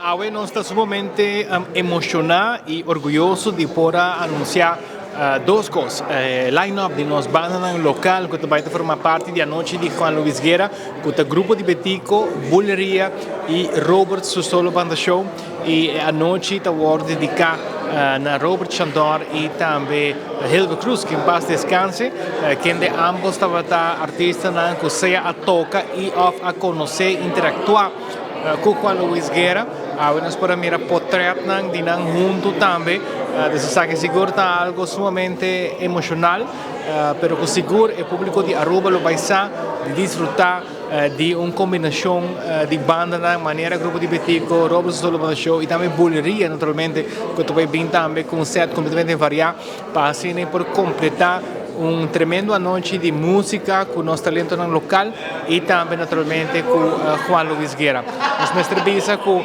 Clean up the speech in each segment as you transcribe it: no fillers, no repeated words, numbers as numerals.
Hoy nós estamos sumamente emocionados e orgulhosos de poder anunciar duas coisas. Line-up de nossa banda local, que vai formar parte da noite de Juan Luis Guerra, com o grupo de Betico, Bulleria e Robert Solo Banda Show. E a noite está dedicada a Robert Chandor e também Hilbert Cruz, que em paz descanse, que de ambos estavam artistas que se a toca e a conhecer, interactuar com Juan Luis Guerra. Nós podemos mirar portrait de junto também. Dessa seguro está algo sumamente emocional, pero com seguro o público de Aruba lo vai de desfrutar de uma combinação de banda na maneira grupo de Betico, Robert Solo Banda Show e também Bulleria, naturalmente, que tu vai vir também com um set completamente variado para assim por completar tremendo noite de música com nosso talento local e também naturalmente com Juan Luis Guerra. Nós mestre com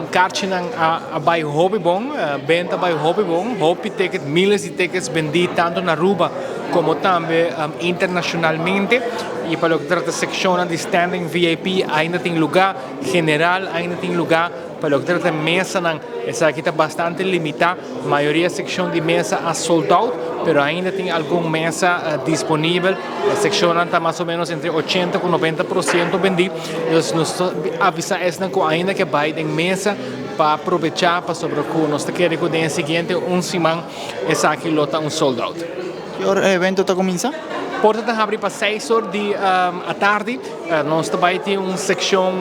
Karchinan a bairro Hobby Bom, venda bairro Hobby Bom, Hobby Ticket, milhares de tickets vendidos tanto na Aruba como também internacionalmente. E para o que trata da secção de standing VIP, ainda tem lugar, general ainda tem lugar. Para o que trata de mesa, essa aqui está bastante limitada, a maioria da secção de mesa é sold out, mas ainda tem alguma mesa disponível. A secção está mais ou menos entre 80% e 90% vendida. Então, nós avisamos que ainda que vai ter mesa para aproveitar, para sobreviver. Nós queremos que no dia seguinte, semana, essa aqui lota sold out. Que hora o evento está começando? Porta está abre para 6 horas da tarde. Nós também temos uma secção,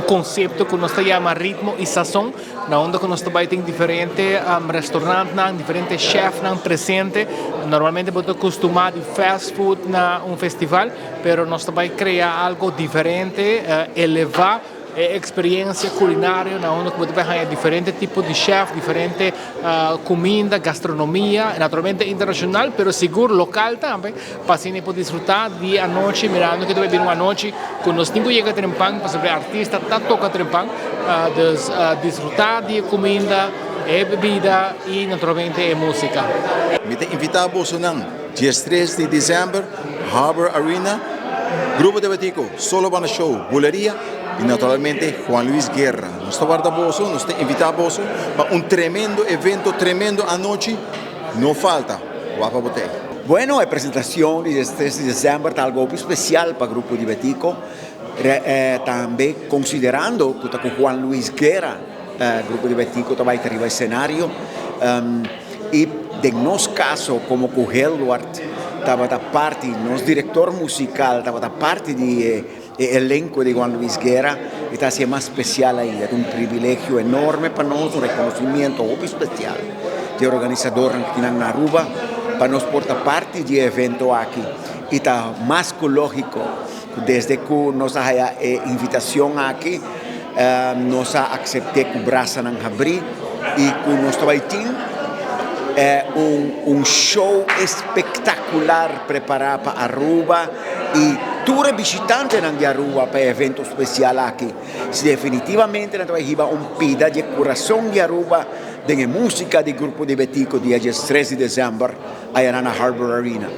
conceito que nós chamamos ritmo e sazão, onde nós também temos diferentes restaurantes, diferentes chefs presentes. Normalmente você acostumado a fast food na festival, mas nós também criamos algo diferente, elevar experiência culinária, onde você vai ter diferentes tipos de chef, diferentes comida, gastronomia, naturalmente internacional, mas seguro local também, para assim poder desfrutar de a noite, mirando que vai vir uma noite com nós temos que chegar a trempang, para sobre artista tá toca trempang, desfrutar de comida, bebida e naturalmente música. Me invitamos nang dia 3 de dezembro, Harbor Arena, Grupo de Betico, Solo Banda Show, Bulleria e naturalmente Juan Luis Guerra. Nós invitamos para tremendo evento, tremendo a noite, não falta, guapa botella. Bueno, a apresentação de 3 de dezembro está algo especial para o grupo de Betico, também considerando que com Juan Luis Guerra, o grupo de Betico vai ter o cenário, e em nosso caso, como com Helwart, estava da parte, nosso diretor musical estava da parte de elenco de Juan Luis Guerra, está sendo mais especial ainda, é privilégio enorme para nós, reconhecimento muito especial de organizador aqui na Aruba, para nós portar parte de evento aqui. E está mais que lógico, desde que nós a invitação aqui, nós aceitamos que o braço não abrir e que nós trabalhamos show espetacular preparado para Aruba e tudo visitante de Aruba para evento especial aqui. Se definitivamente nós vamos pida de coração de Aruba de música do grupo de Betico dia 3 de dezembro aí na Harbor Arena.